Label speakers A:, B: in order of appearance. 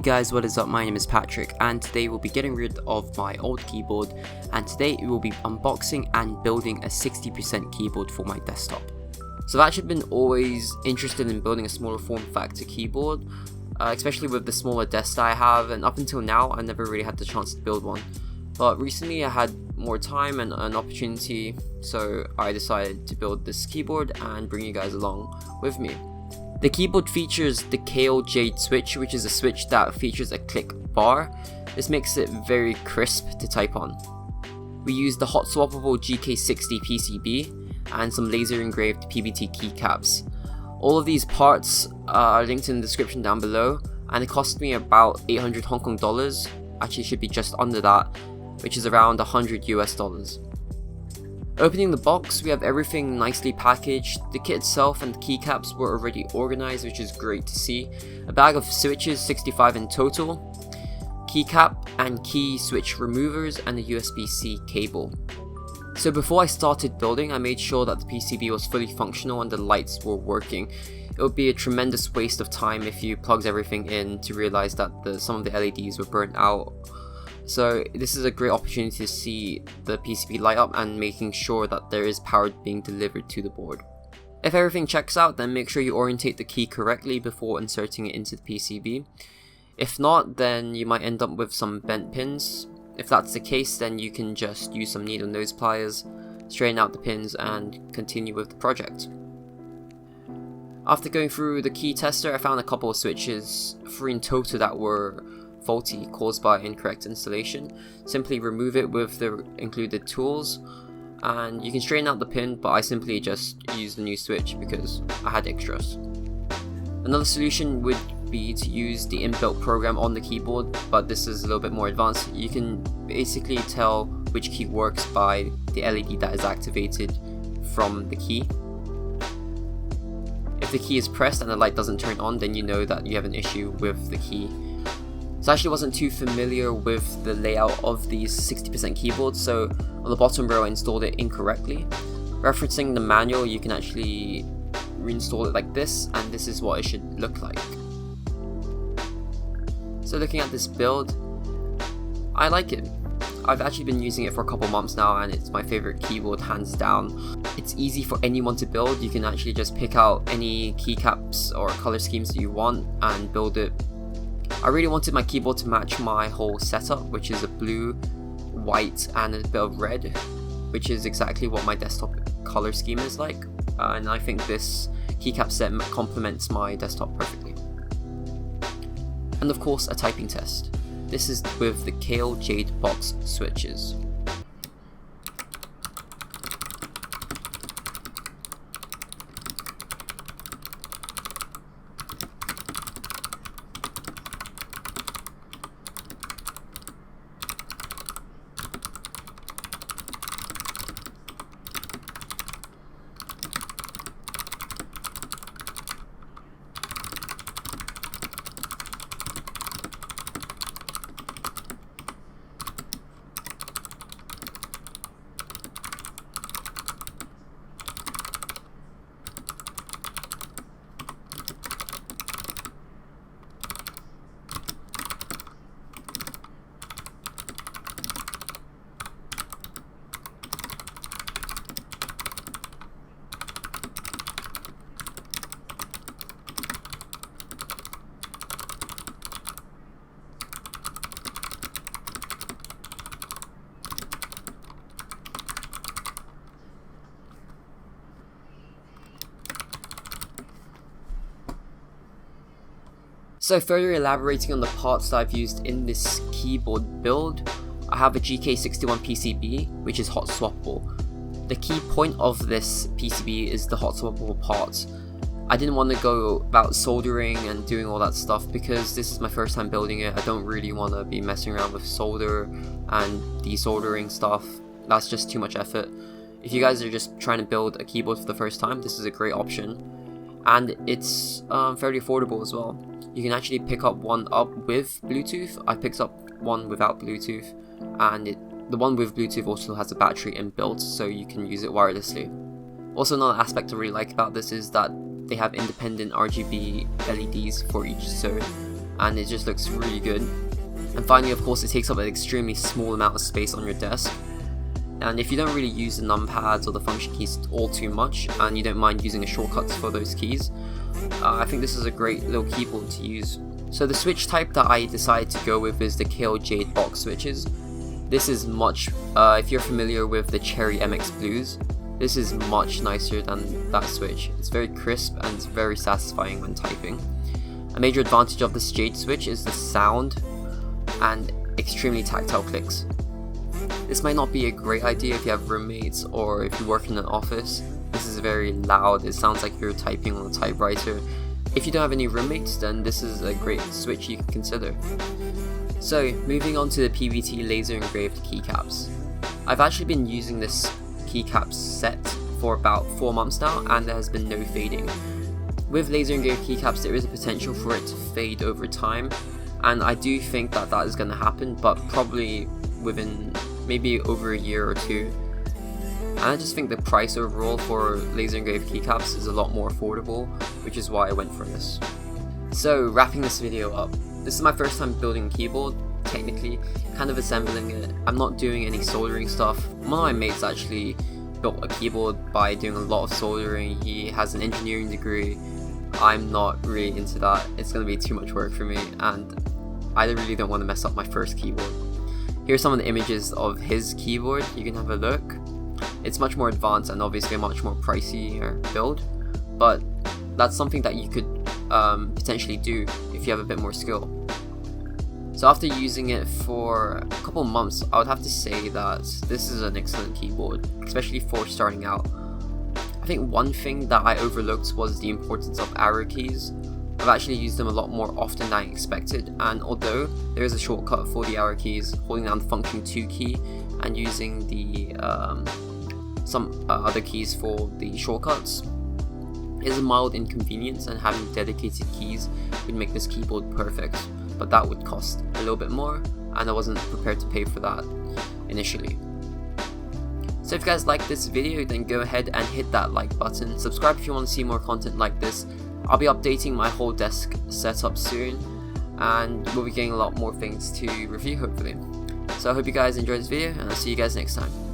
A: guys, what is up? My name is Patrick and today we'll be getting rid of my old keyboard, and today we will be unboxing and building a 60% keyboard for my desktop. So I've actually been always interested in building a smaller form factor keyboard, especially with the smaller desk that I have, and up until now I never really had the chance to build one. But recently I had more time and an opportunity, so I decided to build this keyboard and bring you guys along with me. The keyboard features the Kailh Jade switch, which is a switch that features a click bar. This makes it very crisp to type on. We use the hot swappable GK60 PCB and some laser engraved PBT keycaps. All of these parts are linked in the description down below, and it cost me about 800 Hong Kong dollars. Actually, it should be just under that, which is around 100 US dollars. Opening the box, we have everything nicely packaged. The kit itself and the keycaps were already organized, which is great to see. A bag of switches, 65 in total, keycap and key switch removers, and a USB-C cable. So before I started building, I made sure that the PCB was fully functional and the lights were working. It would be a tremendous waste of time if you plugged everything in to realize that some of the LEDs were burnt out. So this is a great opportunity to see the PCB light up and making sure that there is power being delivered to the board. If everything checks out, then make sure you orientate the key correctly before inserting it into the PCB. If not, then you might end up with some bent pins. If that's the case, then you can just use some needle nose pliers, straighten out the pins and continue with the project. After going through the key tester, I found a couple of switches, 3 in total, that were faulty, caused by incorrect installation. Simply remove it with the included tools, and you can straighten out the pin, but I simply just used the new switch because I had extras. Another solution would be to use the inbuilt program on the keyboard, but this is a little bit more advanced. You can basically tell which key works by the LED that is activated from the key. If the key is pressed and the light doesn't turn on, then you know that you have an issue with the key. So I actually wasn't too familiar with the layout of these 60% keyboards, so on the bottom row I installed it incorrectly. Referencing the manual, you can actually reinstall it like this, and this is what it should look like. So looking at this build, I like it. I've actually been using it for a couple months now, and it's my favorite keyboard hands down. It's easy for anyone to build. You can actually just pick out any keycaps or color schemes that you want and build it. I really wanted my keyboard to match my whole setup, which is a blue, white and a bit of red, which is exactly what my desktop color scheme is like, and I think this keycap set complements my desktop perfectly. And of course, a typing test. This is with the Kailh Jade box switches. So further elaborating on the parts that I've used in this keyboard build, I have a GK61 PCB, which is hot swappable. The key point of this PCB is the hot swappable parts. I didn't want to go about soldering and doing all that stuff because this is my first time building it. I don't really want to be messing around with solder and desoldering stuff. That's just too much effort. If you guys are just trying to build a keyboard for the first time, this is a great option. And it's fairly affordable as well. You can actually pick up one up with Bluetooth. I picked up one without Bluetooth, and the one with Bluetooth also has a battery inbuilt, so you can use it wirelessly. Also, another aspect I really like about this is that they have independent RGB LEDs for each, so and it just looks really good. And finally, of course, it takes up an extremely small amount of space on your desk. And if you don't really use the numpads or the function keys all too much, and you don't mind using a shortcuts for those keys, I think this is a great little keyboard to use. So the switch type that I decided to go with is the Kailh Jade box switches. This is much, if you're familiar with the Cherry MX Blues, this is much nicer than that switch. It's very crisp and it's very satisfying when typing. A major advantage of this Jade switch is the sound and extremely tactile clicks. This might not be a great idea if you have roommates or if you work in an office. This is very loud, it sounds like you're typing on a typewriter. If you don't have any roommates, then this is a great switch you can consider. So, moving on to the PVT laser engraved keycaps. I've actually been using this keycap set for about 4 months now, and there has been no fading. With laser engraved keycaps, there is a potential for it to fade over time, and I do think that that is going to happen, but probably within maybe over a year or two. And I just think the price overall for laser engraved keycaps is a lot more affordable, which is why I went for this. So, wrapping this video up, this is my first time building a keyboard, technically, kind of assembling it. I'm not doing any soldering stuff. One of my mates actually built a keyboard by doing a lot of soldering. He has an engineering degree. I'm not really into that. It's going to be too much work for me, and I really don't want to mess up my first keyboard. Here's some of the images of his keyboard. You can have a look. It's much more advanced and obviously a much more pricier build, but that's something that you could potentially do if you have a bit more skill. So after using it for a couple months, I would have to say that this is an excellent keyboard, especially for starting out. I think one thing that I overlooked was the importance of arrow keys. I've actually used them a lot more often than I expected, and although there is a shortcut for the arrow keys, holding down the function 2 key and using the some other keys for the shortcuts is a mild inconvenience, and having dedicated keys would make this keyboard perfect, but that would cost a little bit more, and I wasn't prepared to pay for that initially. So if you guys like this video, then go ahead and hit that like button, subscribe if you want to see more content like this. I'll be updating my whole desk setup soon, and we'll be getting a lot more things to review hopefully. So I hope you guys enjoyed this video, and I'll see you guys next time.